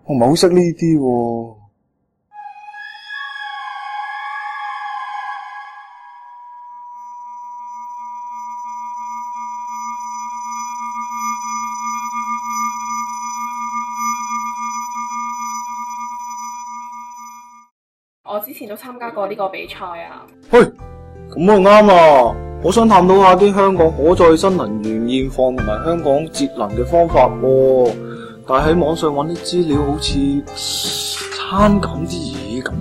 我唔係好識呢啲喎。我之前都參加過呢個比賽啊。喂，咁啊啱啊！我想探討下啲香港可再生能源現況同埋香港節能嘅方法喎。但係喺網上揾啲資料好似參咁啲嘢咁。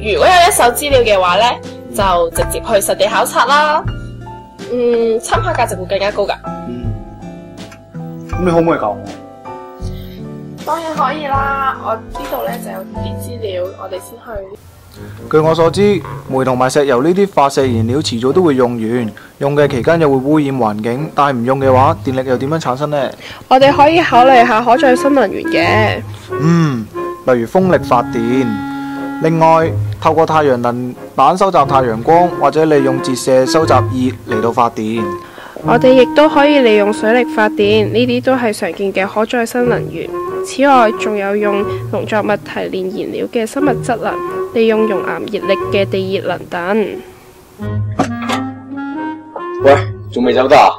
如果有一手資料嘅話咧，就直接去實地考察啦。參考價值會更加高㗎。咁你可唔可以教我？當然可以啦，我呢度咧就有啲資料，我哋先去。據我所知，煤同埋石油呢啲發射燃料遲早都會用完，用嘅期間又會污染環境，但係唔用嘅話，電力又點樣產生呢？我哋可以考慮下可再生能源嘅。例如風力發電。另外，透過太陽能板收集太陽光，或者利用折射收集熱嚟到發電。我哋亦都可以利用水力發電，呢啲都係常見嘅可再生能源。此外，仲有用農作物提煉燃料嘅生物質能，利用熔岩熱力嘅地熱能等。喂，仲未走得啊？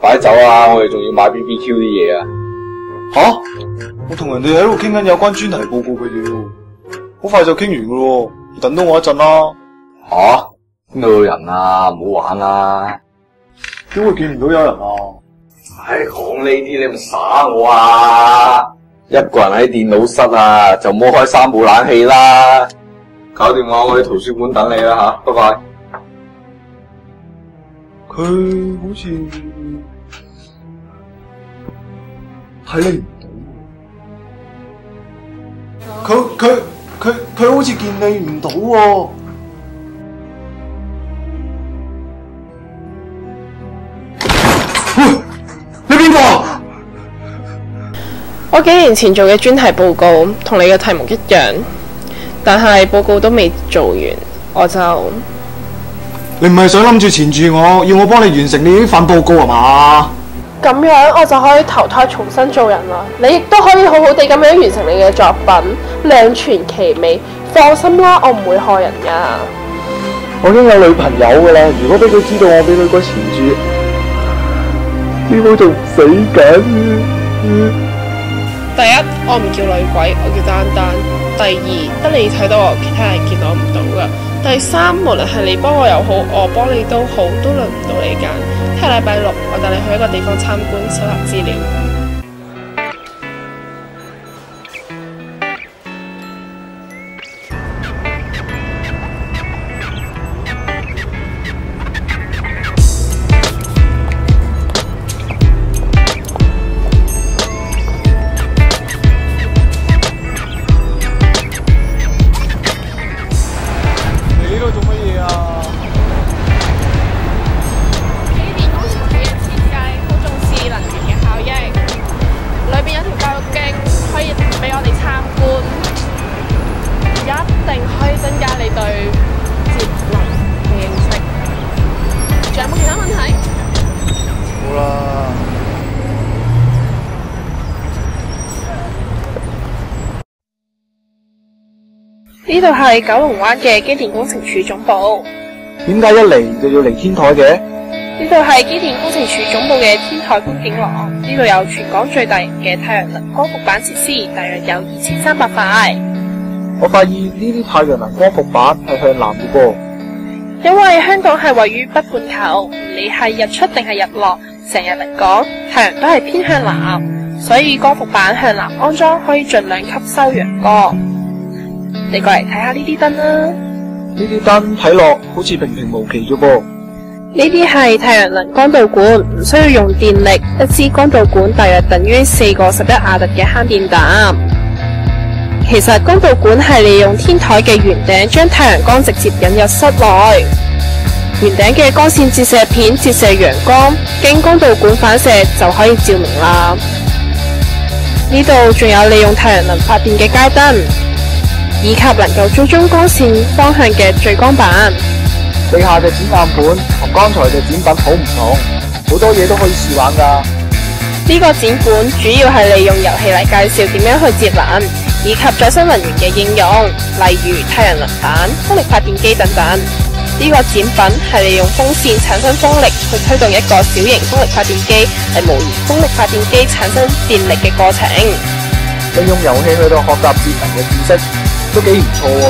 快啲走啊！我哋仲要買 BBQ 啲嘢啊！吓？我同人哋喺度傾緊有關專題報告嘅嘢，好快就傾完噶咯，等多我一陣啦。吓？邊度有人啊？唔好玩啦！點會見唔到有人啊？唉，講呢啲你咪耍我啊！一個人喺電腦室啊，就唔好開3部冷氣啦。搞掂我喺圖書館等你啦吓，拜拜。佢好似睇你唔到，佢好似見你唔到喎。你邊個？我幾年前做嘅專題報告同你嘅題目一樣，但係報告都未做完，我就……你唔係想諗住纏住我，要我幫你完成你呢份報告係嘛？咁樣我就可以投胎重新做人啦。你亦都可以好好地咁樣完成你嘅作品，兩全其美。放心啦，我唔會害人噶。我已經有女朋友噶啦，如果俾佢知道我俾女鬼纏住，呢個仲死緊。第一，我唔叫女鬼，我叫丹丹。第二，得你睇到我，其他人見我唔到噶。第三，無論係你幫我又好，我幫你都好，都輪唔到你揀。聽日禮拜六，我帶你去一個地方參觀，搜集資料。呢度係九龍灣嘅機電工程署總部。點解一嚟就要嚟天台嘅？呢度係機電工程署總部嘅天台觀景廊。呢度有全港最大型嘅太陽能光伏板設施，大約有2300塊。我發現呢啲太陽能光伏板係向南嘅噃。因為香港係位於北半球，唔理係日出定係日落，成日嚟講，太陽都係偏向南，所以光伏板向南安裝可以盡量吸收陽光。你過嚟睇下呢啲燈啦。呢啲燈睇落好似平平無奇啫噃。呢啲係太陽能光導管，唔需要用電力，一支光導管大約等於4個11瓦特嘅慳電膽。其實光導管係利用天台嘅圓頂將太陽光直接引入室內，圓頂嘅光線折射片折射陽光，經光導管反射就可以照明啦。呢度仲有利用太陽能發電嘅街燈，以及能夠追蹤光線方向嘅聚光板。地下嘅展覽盤同剛才嘅展品好唔同，好多嘢都可以試玩㗎。呢個展館主要係利用遊戲嚟介紹點樣去節能，以及再生能源嘅應用，例如太陽能板、風力發電機等等。呢個展品係利用風扇產生風力去推動一個小型風力發電機，嚟模擬風力發電機產生電力嘅過程。利用遊戲去到學習節能嘅知識，都幾唔錯喎。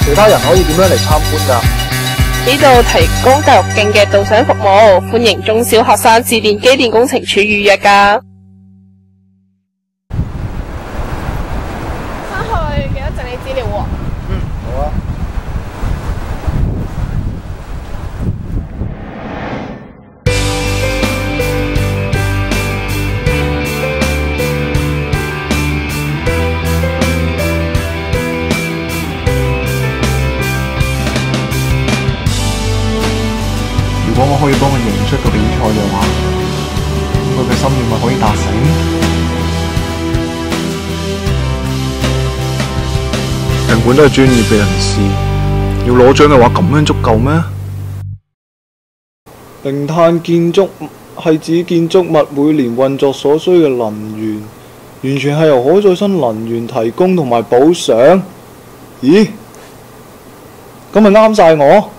其他人可以點樣嚟參觀㗎？呢度提供教育徑嘅導賞服務，歡迎中小學生致電機電工程處預約㗎。返去記得整理資料喎。好啊。如果我可以幫佢贏出個比賽嘅話，咁佢嘅心願咪可以達成？評判都係專業嘅人士，要攞獎嘅話咁樣足夠咩？零碳建築係指建築物每年運作所需嘅能源，完全係由可再生能源提供同埋補償。咦？咁咪啱晒我？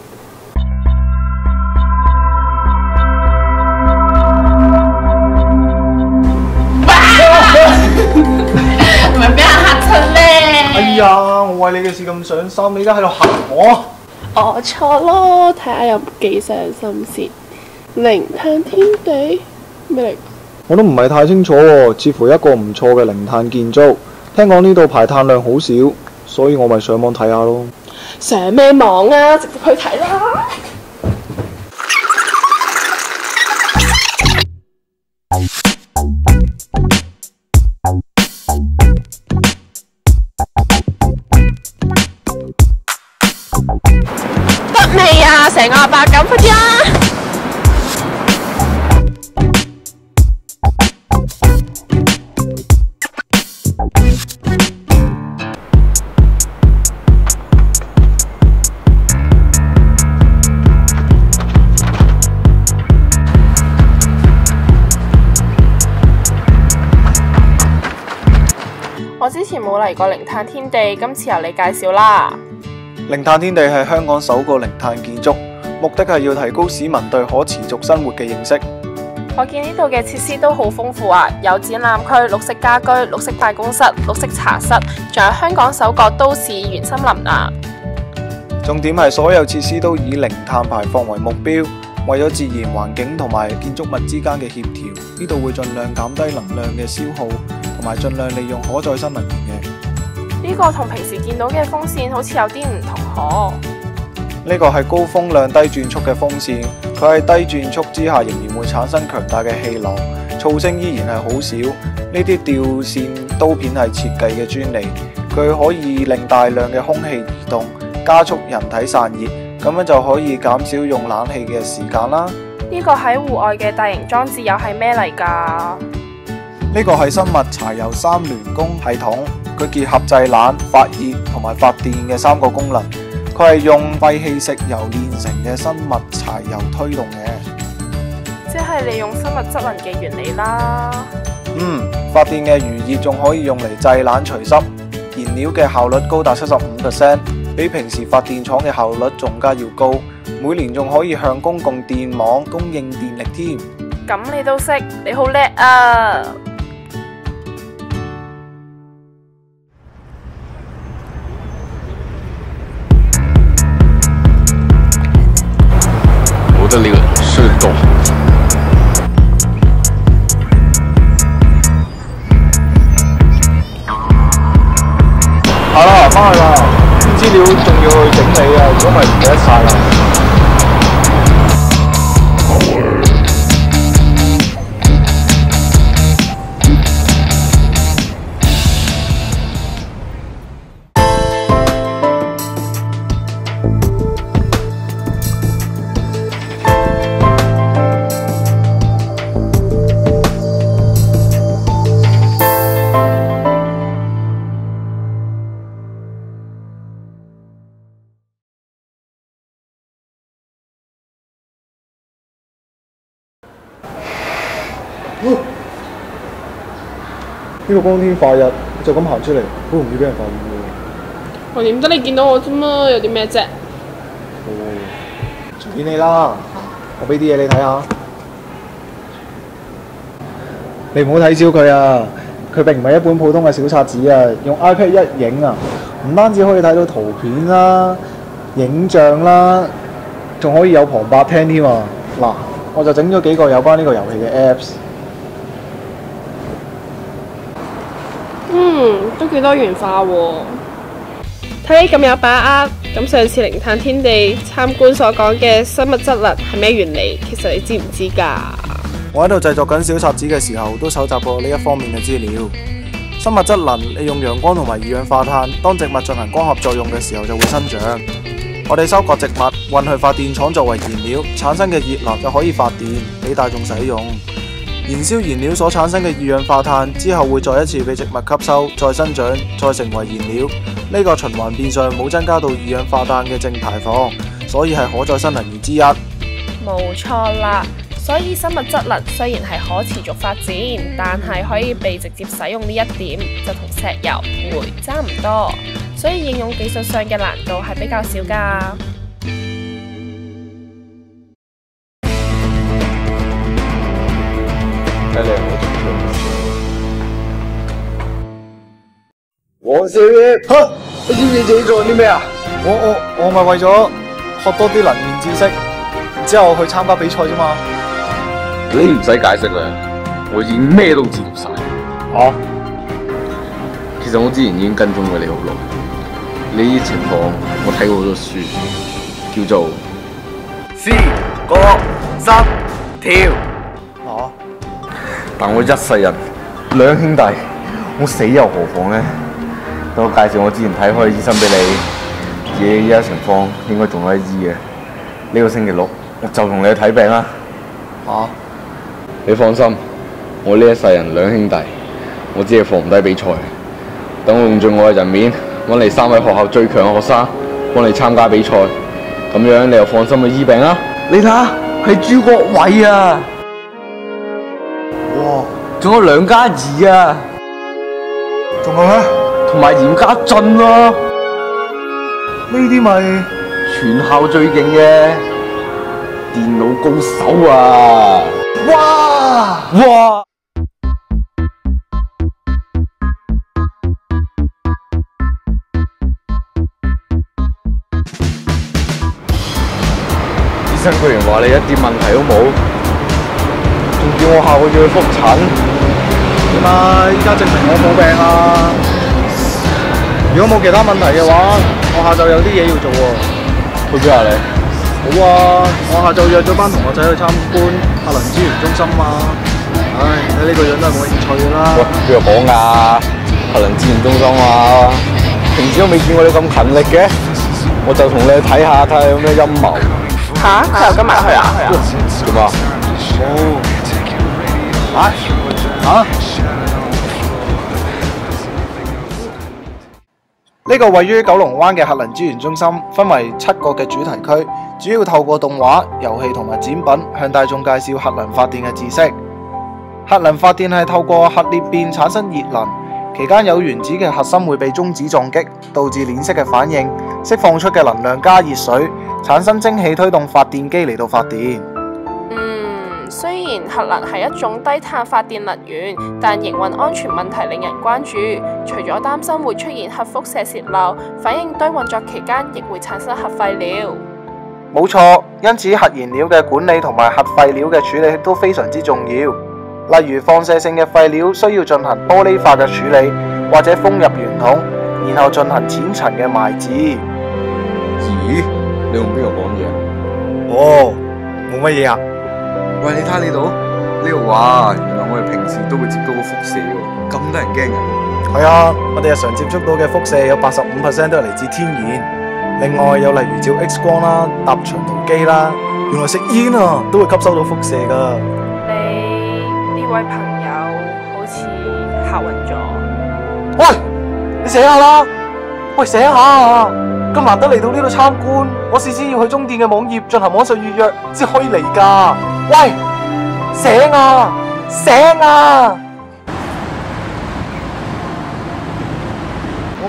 唔係俾人嚇親咩？哎呀，我為你嘅事咁上心，你而家喺度嚇我？我錯咯，睇下有幾上心先。零碳天地咩嚟？我都唔係太清楚喎，似乎一個唔錯嘅零碳建築。聽講呢度排碳量好少，所以我咪上網睇下咯。上咩網啊？直接去睇啦！得未啊？成個阿伯咁，快啲啦！我之前冇嚟過零碳天地，今次由你介紹啦。零碳天地係香港首個零碳建築，目的係要提高市民對可持續生活嘅認識。我見呢度嘅設施都好豐富啊，有展覽區、綠色家居、綠色辦公室、綠色茶室，仲有香港首個都市原森林啊！重點係所有設施都以零碳排放為目標，為咗自然環境同埋建築物之間嘅協調，呢度會盡量減低能量嘅消耗，同埋盡量利用可再生能源嘅。呢個同平時見到嘅風扇好似有啲唔同可。呢個係高風量低轉速嘅風扇，佢喺低轉速之下仍然會產生強大嘅氣流，噪聲依然係好少。呢啲吊扇刀片係設計嘅專利，佢可以令大量嘅空氣移動，加速人體散熱，咁樣就可以減少用冷氣嘅時間啦。呢個喺戶外嘅大型裝置又係咩嚟㗎？呢個係生物柴油三聯供系統，佢結合製冷、發熱同埋發電嘅3個功能。佢係用廢棄食油煉成嘅生物柴油推動嘅，即係利用生物質能嘅原理啦。發電嘅餘熱仲可以用嚟製冷除濕，燃料嘅效率高達75%，比平時發電廠嘅效率仲加要高。每年仲可以向公共電網供應電力添。咁你都識，你好叻啊！我的臉是動。係啦，翻去啦，啲資料仲要去整理啊，如果唔係唔記得晒啦。呢個光天化日就咁行出嚟，好容易俾人發現喎。我點得你見到我啫嘛？有啲咩啫？哦，隨便你啦，我俾啲嘢你睇下。你唔好睇小佢啊！佢並唔係一本普通嘅小冊子啊，用 iPad 一影啊，唔單止可以睇到圖片啦、影像啦，仲可以有旁白聽添啊！嗱，我就整咗幾個有關呢個遊戲嘅 Apps。都幾多元化喎。睇你咁有把握，咁上次靈探天地參觀所講嘅生物質能係咩原理？其實你知唔知㗎？我喺度製作緊小冊子嘅時候，都搜集過呢一方面嘅資料。生物質能利用陽光同埋二氧化碳，當植物進行光合作用嘅時候就會生長。我哋收割植物，運去發電廠作為燃料，產生嘅熱能就可以發電俾大眾使用。燃燒燃料所產生嘅二氧化碳之後會再一次被植物吸收，再生長，再成為燃料。呢個循環變相冇增加到二氧化碳嘅淨排放，所以係可再生能源之一。冇錯啦。所以生物質能雖然係可持續發展，但係可以被直接使用呢一點就同石油、煤差唔多，所以應用技術上嘅難度係比較少㗎。睇嚟我黃少爺，嚇！你知唔知自己做緊啲咩啊？我咪為咗學多啲能源知識，然之後去參加比賽啫嘛。你唔使解釋啦，我已經咩都知道晒。啊？其實我之前已經跟蹤過你好耐，你啲情況我睇過好多書，叫做4個3條。啊？但我一世人兩兄弟，我死又何妨呢？等我介紹我之前睇開嘅醫生俾你，自己依家情況應該仲有得醫嘅。呢個星期六我就同你去睇病啦。啊？你放心，我呢一世人兩兄弟，我只係放唔低比賽。等我用盡我嘅人面，揾嚟3位學校最強嘅學生，幫你參加比賽，咁樣你又放心去醫病啦。你睇下，係朱國偉啊！哇！仲有梁家儀啊！仲有咧？同埋嚴家俊咯，呢啲咪全校最勁嘅電腦高手啊！哇！醫生居然話你一啲問題都冇，仲叫我下個月去復診。點啊？依家證明我冇病啊！如果冇其他問題嘅話，我下晝有啲嘢要做喎。去邊啊你？好啊！我下晝約咗班同學仔去參觀核能資源中心嘛。唉，你呢個樣都係冇興趣㗎啦。喂，邊度講㗎？核能資源中心啊！平時都未見過你咁勤力嘅，我就同你去睇下有咩陰謀。吓？佢又跟埋去啊？做咩啊？呢個位於九龍灣嘅核能資源中心分為7個嘅主題區，主要透過動畫、遊戲同埋展品向大眾介紹核能發電嘅知識。核能發電係透過核裂變產生熱能，期間有原子嘅核心會被中子撞擊，導致鏈式嘅反應，釋放出嘅能量加熱水，產生蒸汽推動發電機嚟到發電。雖然核能係一種低碳發電能源，但營運安全問題令人關注。除咗擔心會出現核輻射洩漏，反應堆運作期間亦會產生核廢料。冇錯，因此核燃料嘅管理同埋核廢料嘅處理都非常之重要。例如放射性嘅廢料需要進行玻璃化嘅處理，或者封入圓筒，然後進行淺層嘅埋置。咦？你同邊個講嘢？哦，冇乜嘢啊。喂，你睇下呢度，呢度話原來我哋平時都會接到個輻射喎，咁得人驚嘅。係啊，我哋日常接觸到嘅輻射有85%都係嚟自天然，另外有例如照 X 光啦、搭長途機啦，原來食煙啊都會吸收到輻射㗎。你呢位朋友好似嚇暈咗。喂，你醒下啦！喂，醒下啊！咁難得嚟到呢度參觀，我事先要去中電嘅網頁進行網上預約先可以嚟㗎。喂，醒啊！醒啊！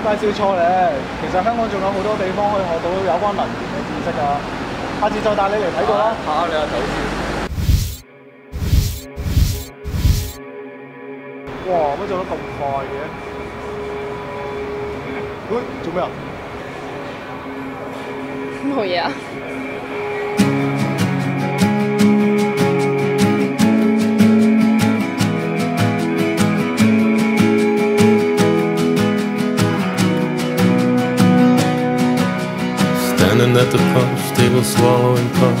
介紹錯咧，其實香港仲有好多地方可以學到有關能源嘅知識啊！下次再帶你嚟睇過啦。考你下手先。哇！乜做得咁快嘅？喂，做咩啊？冇嘢啊。Standing at the punch table, swallowing punch.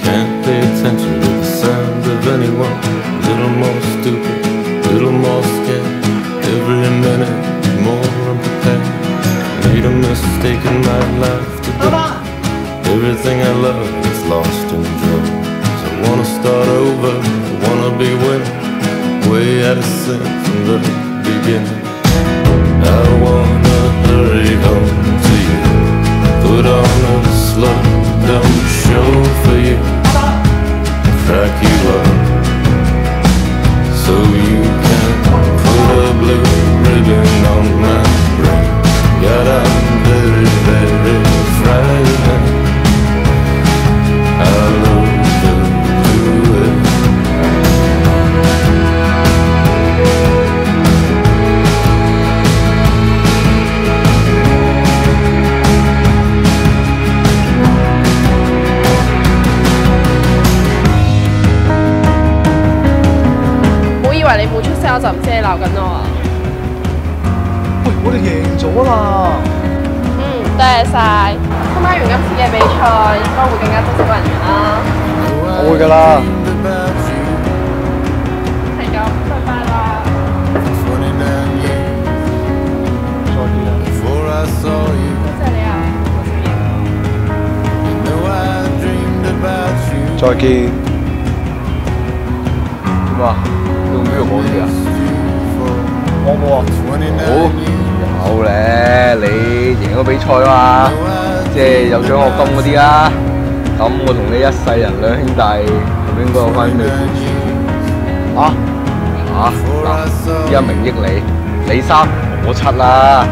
Can't pay attention to the sound of anyone. Little more stupid, little more scared. Every minute, more unprepared. Made a mistake in my life today. Everything I love is lost in drugs. So I wanna start over, I wanna be winning. Way out of sync from the beginning. I wanna hurry home to you. Put on a slow down show for you. Crack you up so you can put a blue ribbon on my brain. God, I'm very, very frightened. I love to do it.你冇出聲，我就唔知你鬧緊我啊！喂，我哋贏咗啦！多謝晒。參加完今次嘅比賽，應該會更加珍惜人緣啦。我會㗎啦。係咁，拜拜啦。再見啦。多謝你啊，我小再見。點啊？你用邊度講嘢啊？我冇啊。有咧，你贏咗比賽嘛，即係有獎學金嗰啲啦。咁我同你一世人兩兄弟，係咪應該有翻啲咩本錢？嗱，依家名益你，你3我7啦。